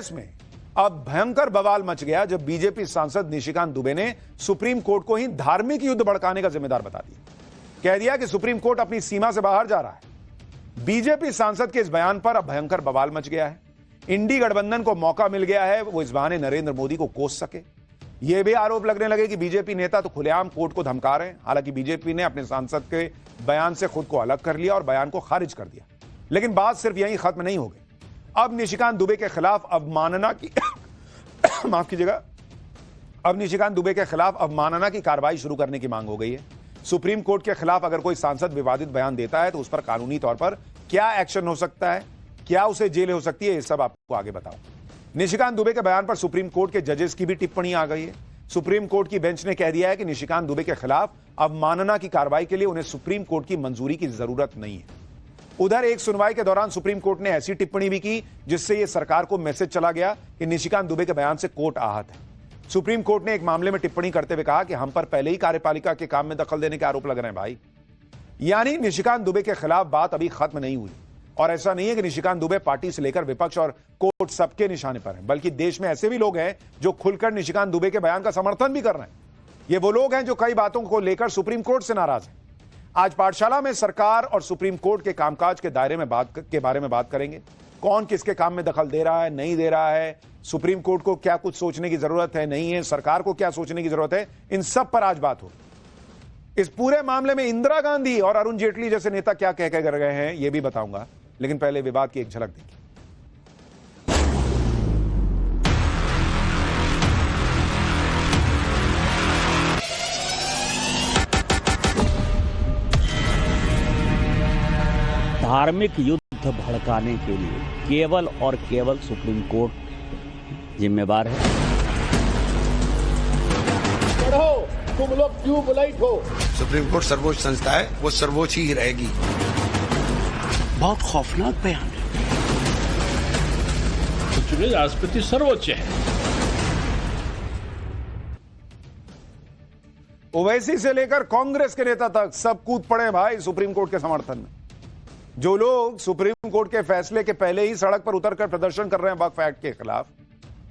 में अब भयंकर बवाल मच गया जब बीजेपी सांसद निशिकांत दुबे ने सुप्रीम कोर्ट को ही धार्मिक युद्ध भड़काने का जिम्मेदार बता दिया। कह दिया कि सुप्रीम कोर्ट अपनी सीमा से बाहर जा रहा है। बीजेपी सांसद के इस बयान पर अब भयंकर बवाल मच गया है। इंडी गठबंधन को मौका मिल गया है वो इस बहाने नरेंद्र मोदी को कोस सके। यह भी आरोप लगने लगे कि बीजेपी नेता तो खुलेआम कोर्ट को धमका रहे हैं। हालांकि बीजेपी ने अपने सांसद के बयान से खुद को अलग कर लिया और बयान को खारिज कर दिया, लेकिन बात सिर्फ यहीं खत्म नहीं हो गई। अब निशिकांत दुबे के खिलाफ अवमानना की माफ कीजिएगा, अब निशिकांत दुबे के खिलाफ अवमानना की कार्रवाई शुरू करने की मांग हो गई है। सुप्रीम कोर्ट के खिलाफ अगर कोई सांसद विवादित बयान देता है तो उस पर कानूनी तौर पर क्या एक्शन हो सकता है, क्या उसे जेल हो सकती है, ये सब आपको आगे बताऊं। निशिकांत दुबे के बयान पर सुप्रीम कोर्ट के जजेस की भी टिप्पणी आ गई है। सुप्रीम कोर्ट की बेंच ने कह दिया है कि निशिकांत दुबे के खिलाफ अवमानना की कार्रवाई के लिए उन्हें सुप्रीम कोर्ट की मंजूरी की जरूरत नहीं है। उधर एक सुनवाई के दौरान सुप्रीम कोर्ट ने ऐसी टिप्पणी भी की जिससे यह सरकार को मैसेज चला गया कि निशिकांत दुबे के बयान से कोर्ट आहत है। सुप्रीम कोर्ट ने एक मामले में टिप्पणी करते हुए कहा कि हम पर पहले ही कार्यपालिका के काम में दखल देने के आरोप लग रहे हैं भाई। यानी निशिकांत दुबे के खिलाफ बात अभी खत्म नहीं हुई। और ऐसा नहीं है कि निशिकांत दुबे पार्टी से लेकर विपक्ष और कोर्ट सबके निशाने पर है, बल्कि देश में ऐसे भी लोग हैं जो खुलकर निशिकांत दुबे के बयान का समर्थन भी कर रहे हैं। ये वो लोग हैं जो कई बातों को लेकर सुप्रीम कोर्ट से नाराज हैं। आज पाठशाला में सरकार और सुप्रीम कोर्ट के कामकाज के दायरे में बारे में बात करेंगे। कौन किसके काम में दखल दे रहा है, नहीं दे रहा है, सुप्रीम कोर्ट को क्या कुछ सोचने की जरूरत है, नहीं है, सरकार को क्या सोचने की जरूरत है, इन सब पर आज बात होगी। इस पूरे मामले में इंदिरा गांधी और अरुण जेटली जैसे नेता क्या कह कर गए हैं यह भी बताऊंगा, लेकिन पहले विवाद की एक झलक देखिए। धार्मिक युद्ध भड़काने के लिए केवल और केवल सुप्रीम कोर्ट जिम्मेवार है। पढ़ो, तुम लोग ट्यूबलाइट हो। सुप्रीम कोर्ट सर्वोच्च संस्था है, वो सर्वोच्च ही रहेगी। बहुत खौफनाक बयान है। तो चुनाव राष्ट्रपति सर्वोच्च है। ओवैसी से लेकर कांग्रेस के नेता तक सब कूद पड़े भाई सुप्रीम कोर्ट के समर्थन में। जो लोग सुप्रीम कोर्ट के फैसले के पहले ही सड़क पर उतरकर प्रदर्शन कर रहे हैं वक्फ एक्ट के खिलाफ,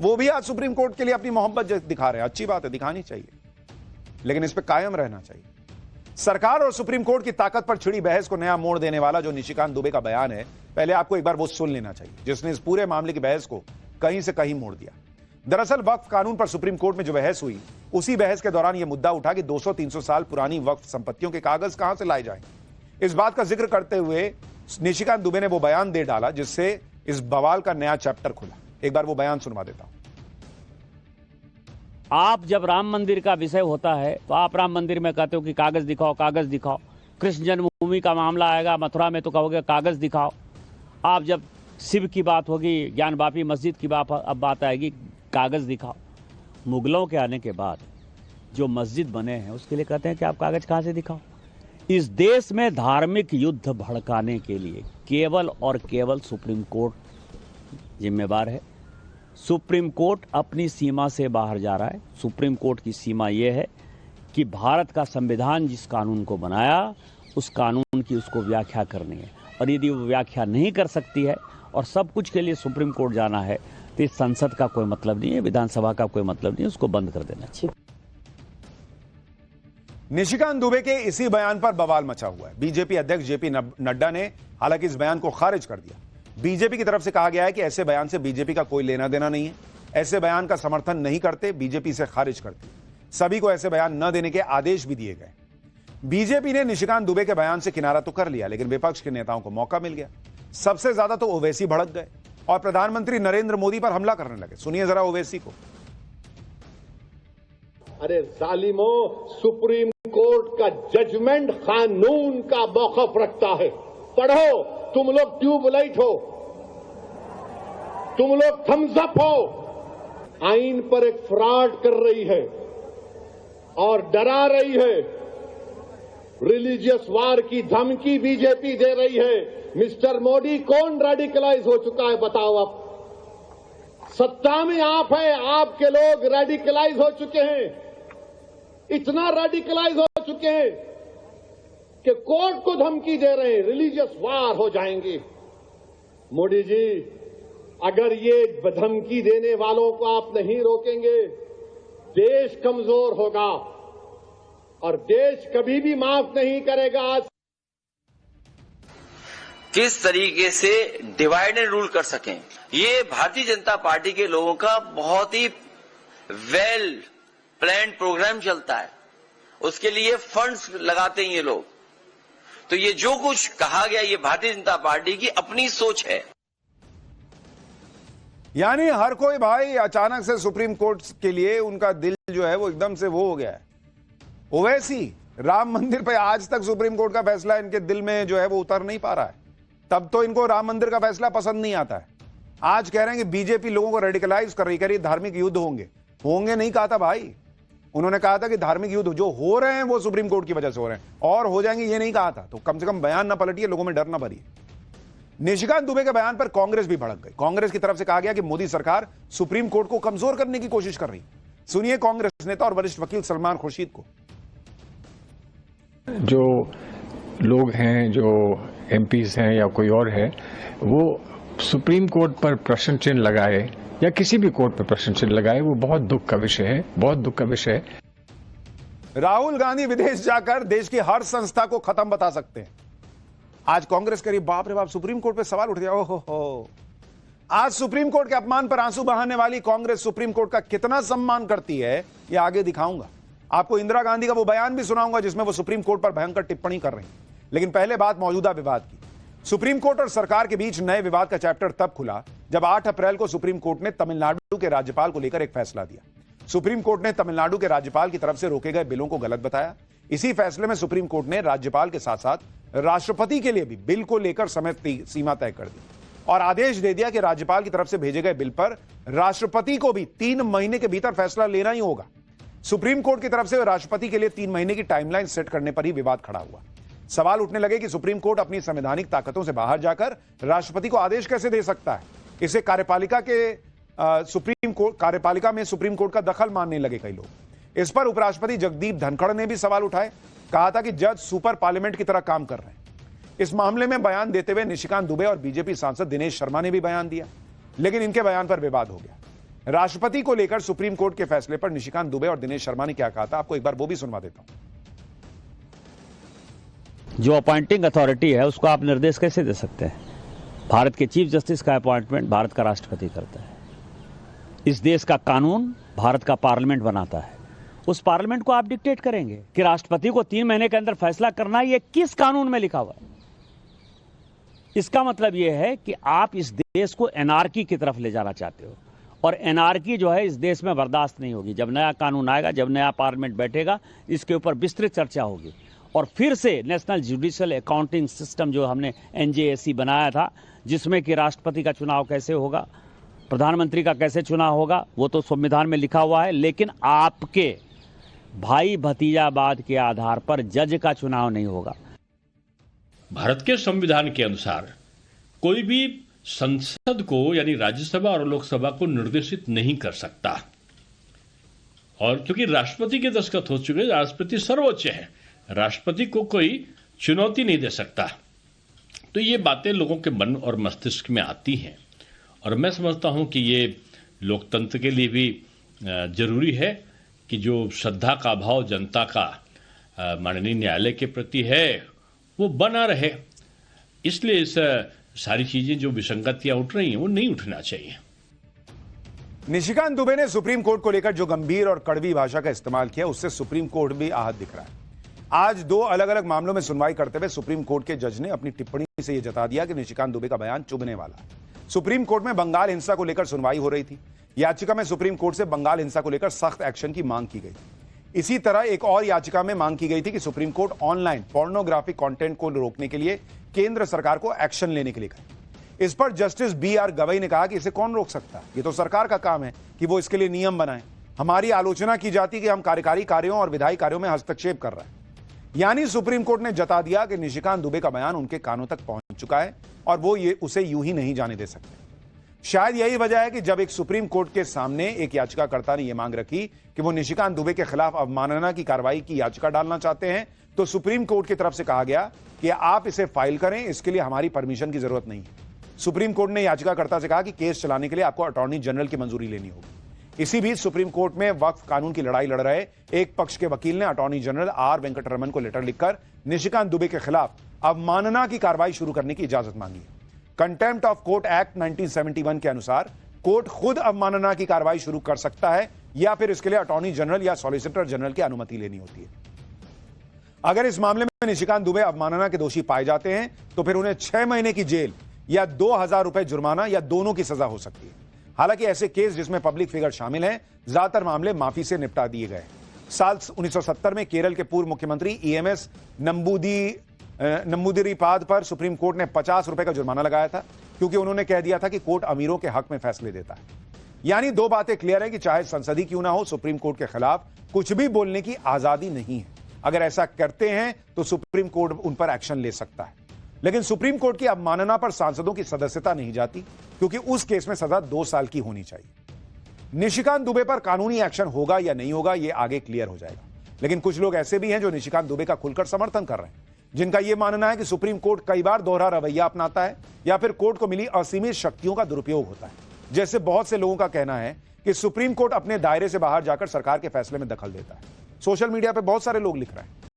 वो भी आज सुप्रीम कोर्ट के लिए अपनी मोहब्बत दिखा रहे हैं। अच्छी बात है, दिखानी चाहिए, लेकिन इस पे कायम रहना चाहिए। सरकार और सुप्रीम कोर्ट की ताकत पर छिड़ी बहस को नया मोड़ देने वाला जो निशिकांत दुबे का बयान है, पहले आपको एक बार वो सुन लेना चाहिए, जिसने इस पूरे मामले की बहस को कहीं से कहीं मोड़ दिया। दरअसल वक्फ कानून पर सुप्रीम कोर्ट में जो बहस हुई, उसी बहस के दौरान यह मुद्दा उठा कि 200-300 साल पुरानी वक्फ संपत्तियों के कागज कहां से लाए जाएं। इस बात का जिक्र करते हुए निशिकांत दुबे ने वो बयान दे डाला जिससे इस बवाल का नया चैप्टर खुला। एक बार वो बयान सुनवा देता हूं। आप जब राम मंदिर का विषय होता है तो आप राम मंदिर में कहते हो कि कागज दिखाओ, कागज दिखाओ। कृष्ण जन्मभूमि का मामला आएगा मथुरा में तो कहोगे कागज दिखाओ। आप जब शिव की बात होगी, ज्ञान वापी मस्जिद की बात आएगी, कागज दिखाओ। मुगलों के आने के बाद जो मस्जिद बने हैं उसके लिए कहते हैं कि आप कागज कहां से दिखाओ। इस देश में धार्मिक युद्ध भड़काने के लिए केवल और केवल सुप्रीम कोर्ट जिम्मेवार है। सुप्रीम कोर्ट अपनी सीमा से बाहर जा रहा है। सुप्रीम कोर्ट की सीमा यह है कि भारत का संविधान जिस कानून को बनाया उस कानून की उसको व्याख्या करनी है, और यदि वो व्याख्या नहीं कर सकती है और सब कुछ के लिए सुप्रीम कोर्ट जाना है तो इस संसद का कोई मतलब नहीं है, विधानसभा का कोई मतलब नहीं है, उसको बंद कर देना चाहिए। निशिकांत दुबे के इसी बयान पर बवाल मचा हुआ है। बीजेपी अध्यक्ष जेपी नड्डा ने हालांकि इस बयान को खारिज कर दिया। बीजेपी की तरफ से कहा गया है कि ऐसे बयान से बीजेपी का कोई लेना देना नहीं है, ऐसे बयान का समर्थन नहीं करते, बीजेपी से खारिज करती। सभी को ऐसे बयान न देने के आदेश भी दिए गए। बीजेपी ने निशिकांत दुबे के बयान से किनारा तो कर लिया, लेकिन विपक्ष के नेताओं को मौका मिल गया। सबसे ज्यादा तो ओवैसी भड़क गए और प्रधानमंत्री नरेंद्र मोदी पर हमला करने लगे। सुनिए जरा ओवैसी को। अरे जालिमो, सुप्रीम कोर्ट का जजमेंट कानून का मौकफ रखता है। पढ़ो, तुम लोग ट्यूबलाइट हो, तुम लोग थम्स अप हो। आइन पर एक फ्रॉड कर रही है और डरा रही है। रिलीजियस वार की धमकी बीजेपी दे रही है। मिस्टर मोदी, कौन रेडिकलाइज हो चुका है बताओ आप? सत्ता में आप हैं, आपके लोग रेडिकलाइज हो चुके हैं। इतना रेडिकलाइज हो चुके हैं कि कोर्ट को धमकी दे रहे हैं, रिलीजियस वार हो जाएंगे। मोदी जी, अगर ये धमकी देने वालों को आप नहीं रोकेंगे, देश कमजोर होगा और देश कभी भी माफ नहीं करेगा। आज किस तरीके से डिवाइड एंड रूल कर सकें, ये भारतीय जनता पार्टी के लोगों का बहुत ही वेल प्लान्ड प्रोग्राम चलता है। उसके लिए फंड्स लगाते हैं ये लोग। तो ये जो कुछ कहा गया, ये भारतीय जनता पार्टी की अपनी सोच है। यानी हर कोई भाई अचानक से सुप्रीम कोर्ट के लिए उनका दिल जो है वो एकदम से वो हो गया है। ओवैसी राम मंदिर पे आज तक सुप्रीम कोर्ट का फैसला इनके दिल में जो है वो उतर नहीं पा रहा है। तब तो इनको राम मंदिर का फैसला पसंद नहीं आता है। आज कह रहे हैं कि बीजेपी लोगों को रेडिकलाइज कर रही, धार्मिक युद्ध होंगे नहीं कहा था भाई। उन्होंने कहा था कि धार्मिक युद्ध जो हो रहे हैं वो सुप्रीम कोर्ट की वजह से हो रहे हैं और हो जाएंगे, ये नहीं कहा था। तो कम से कम बयान ना पलटिए, लोगों में डर ना भरिए। निशिकांत दुबे के बयान पर कांग्रेस भी भड़क गई। कांग्रेस की तरफ से कहा गया कि मोदी सरकार सुप्रीम कोर्ट को कमजोर करने की कोशिश कर रही। सुनिए कांग्रेस नेता और वरिष्ठ वकील सलमान खुर्शीद को। जो लोग हैं, जो एमपीज हैं या कोई और है, वो सुप्रीम कोर्ट पर प्रश्न चिन्ह लगाए या किसी भी कोर्ट पर प्रश्न चिन्ह लगाए, वो बहुत दुख का विषय है, बहुत दुख का विषय है। राहुल गांधी विदेश जाकर देश की हर संस्था को खत्म बता सकते हैं। आज कांग्रेस करी बाप रे बाप, सुप्रीम कोर्ट पे सवाल उठ गया। ओहो, आज सुप्रीम कोर्ट के अपमान पर आंसू बहाने वाली कांग्रेस सुप्रीम कोर्ट का कितना सम्मान करती है ये आगे दिखाऊंगा। आपको इंदिरा गांधी का वो बयान भी सुनाऊंगा जिसमें वो सुप्रीम कोर्ट पर भयंकर टिप्पणी कर रही हैं। लेकिन पहले बात मौजूदा विवाद की। सुप्रीम कोर्ट और सरकार के बीच नए विवाद का चैप्टर तब खुला जब 8 अप्रैल को सुप्रीम कोर्ट ने तमिलनाडु के राज्यपाल को लेकर एक फैसला दिया। सुप्रीम कोर्ट ने तमिलनाडु के राज्यपाल की तरफ से रोके गए बिलों को गलत बताया। इसी फैसले में सुप्रीम कोर्ट ने राज्यपाल के साथ साथ राष्ट्रपति के लिए भी बिल को लेकर समय सीमा तय कर दी और आदेश दे दिया कि राज्यपाल की तरफ से भेजे गए बिल पर राष्ट्रपति को भी 3 महीने के भीतर फैसला लेना ही होगा। सुप्रीम कोर्ट की तरफ से राष्ट्रपति के लिए 3 महीने की टाइमलाइन सेट करने पर ही विवाद खड़ा हुआ। सवाल उठने लगे कि सुप्रीम कोर्ट अपनी संवैधानिक ताकतों से बाहर जाकर राष्ट्रपति को आदेश कैसे दे सकता है। इसे कार्यपालिका में सुप्रीम कोर्ट का दखल मानने लगे कई लोग। इस पर उपराष्ट्रपति जगदीप धनखड़ ने भी सवाल उठाए। कहा था कि जज सुपर पार्लियामेंट की तरह काम कर रहे हैं। इस मामले में बयान देते हुए निशिकांत दुबे और बीजेपी सांसद दिनेश शर्मा ने भी बयान दिया, लेकिन इनके बयान पर विवाद हो गया। राष्ट्रपति को लेकर सुप्रीम कोर्ट के फैसले पर निशिकांत दुबे और दिनेश शर्मा ने क्या कहा था, आपको एक बार वो भी सुनवा देता हूं। जो अपॉइंटिंग अथॉरिटी है उसको आप निर्देश कैसे दे सकते हैं? भारत के चीफ जस्टिस का अपॉइंटमेंट भारत का राष्ट्रपति करता है। इस देश का कानून भारत का पार्लियामेंट बनाता है। उस पार्लियामेंट को आप डिक्टेट करेंगे कि राष्ट्रपति को 3 महीने के अंदर फैसला करना है? ये किस कानून में लिखा हुआ है? इसका मतलब यह है कि आप इस देश को एनार्की की तरफ ले जाना चाहते हो और एनार्की जो है इस देश में बर्दाश्त नहीं होगी। जब नया कानून आएगा, जब नया पार्लियामेंट बैठेगा, इसके ऊपर विस्तृत चर्चा होगी और फिर से नेशनल जुडिशियल अकाउंटिंग सिस्टम जो हमने NJAC बनाया था, जिसमें कि राष्ट्रपति का चुनाव कैसे होगा, प्रधानमंत्री का कैसे चुनाव होगा, वो तो संविधान में लिखा हुआ है। लेकिन आपके भाई भतीजावाद के आधार पर जज का चुनाव नहीं होगा। भारत के संविधान के अनुसार कोई भी संसद को यानी राज्यसभा और लोकसभा को निर्देशित नहीं कर सकता और क्योंकि राष्ट्रपति के दस्तखत हो चुके, राष्ट्रपति सर्वोच्च है, राष्ट्रपति को कोई चुनौती नहीं दे सकता। तो ये बातें लोगों के मन और मस्तिष्क में आती हैं और मैं समझता हूं कि ये लोकतंत्र के लिए भी जरूरी है कि जो श्रद्धा का भाव जनता का माननीय न्यायालय के प्रति है वो बना रहे। इसलिए इस सारी चीजें जो विसंगतियां उठ रही हैं वो नहीं उठना चाहिए। निशिकांत दुबे ने सुप्रीम कोर्ट को लेकर जो गंभीर और कड़वी भाषा का इस्तेमाल किया, उससे सुप्रीम कोर्ट भी आहत दिख रहा है। आज 2 अलग अलग मामलों में सुनवाई करते हुए सुप्रीम कोर्ट के जज ने अपनी टिप्पणी से यह जता दिया कि निशिकांत दुबे का बयान चुभने वाला है। सुप्रीम कोर्ट में बंगाल हिंसा को लेकर सुनवाई हो रही थी। याचिका में सुप्रीम कोर्ट से बंगाल हिंसा को लेकर सख्त एक्शन की मांग की गई थी। इसी तरह एक और याचिका में मांग की गई थी कि supreme court online pornographic content को रोकने के लिए केंद्र सरकार को एक्शन लेने के लिए कहे। इस पर जस्टिस BR गवई ने कहा कि इसे कौन रोक सकता है, ये तो सरकार का काम है कि वो इसके लिए नियम बनाए। हमारी आलोचना की जाती कि हम कार्यकारी कार्यों और विधायी कार्यों में हस्तक्षेप कर रहे हैं। यानी सुप्रीम कोर्ट ने जता दिया कि निशिकांत दुबे का बयान उनके कानों तक पहुंच चुका है और वो उसे यूं ही नहीं जाने दे सकते। शायद यही वजह है कि जब एक सुप्रीम कोर्ट के सामने एक याचिकाकर्ता ने यह मांग रखी कि वो निशिकांत दुबे के खिलाफ अवमानना की कार्रवाई की याचिका डालना चाहते हैं, तो सुप्रीम कोर्ट की तरफ से कहा गया कि आप इसे फाइल करें, इसके लिए हमारी परमिशन की जरूरत नहीं है। सुप्रीम कोर्ट ने याचिकाकर्ता से कहा कि केस चलाने के लिए आपको अटॉर्नी जनरल की मंजूरी लेनी होगी। इसी बीच सुप्रीम कोर्ट में वक्फ कानून की लड़ाई लड़ रहे एक पक्ष के वकील ने अटॉर्नी जनरल आर वेंकटरमन को लेटर लिखकर निशिकांत दुबे के खिलाफ अवमानना की कार्रवाई शुरू करने की इजाजत मांगी है। कंटेम्प्ट ऑफ कोर्ट एक्ट 1971 के अनुसार कोर्ट खुद अवमानना की कार्रवाई शुरू कर सकता है या फिर इसके लिए अटॉर्नी जनरल या सॉलिसिटर जनरल की अनुमति लेनी होती है। अगर इस मामले में निशिकांत दुबे अवमानना के दोषी पाए जाते हैं तो फिर उन्हें 6 महीने की जेल या 2000 रुपए जुर्माना या दोनों की सजा हो सकती है। हालांकि ऐसे केस जिसमें पब्लिक फिगर शामिल हैं, ज्यादातर मामले माफी से निपटा दिए गए। साल 1970 में केरल के पूर्व मुख्यमंत्री ईएमएस नंबूदिरीपाद पर सुप्रीम कोर्ट ने 50 रुपए का जुर्माना लगाया था, क्योंकि उन्होंने कह दिया था कि कोर्ट अमीरों के हक में फैसले देता है। यानी दो बातें क्लियर है कि चाहे संसद ही क्यों ना हो, सुप्रीम कोर्ट के खिलाफ कुछ भी बोलने की आजादी नहीं है। अगर ऐसा करते हैं तो सुप्रीम कोर्ट उन पर एक्शन ले सकता है। लेकिन सुप्रीम कोर्ट की अवमानना पर सांसदों की सदस्यता नहीं जाती, क्योंकि उस केस में सजा 2 साल की होनी चाहिए। निशिकांत दुबे पर कानूनी एक्शन होगा या नहीं होगा, यह आगे क्लियर हो जाएगा। लेकिन कुछ लोग ऐसे भी हैं जो निशिकांत दुबे का खुलकर समर्थन कर रहे हैं, जिनका यह मानना है कि सुप्रीम कोर्ट कई बार दोहरा रवैया अपनाता है या फिर कोर्ट को मिली असीमित शक्तियों का दुरुपयोग होता है। जैसे बहुत से लोगों का कहना है कि सुप्रीम कोर्ट अपने दायरे से बाहर जाकर सरकार के फैसले में दखल देता है। सोशल मीडिया पर बहुत सारे लोग लिख रहे हैं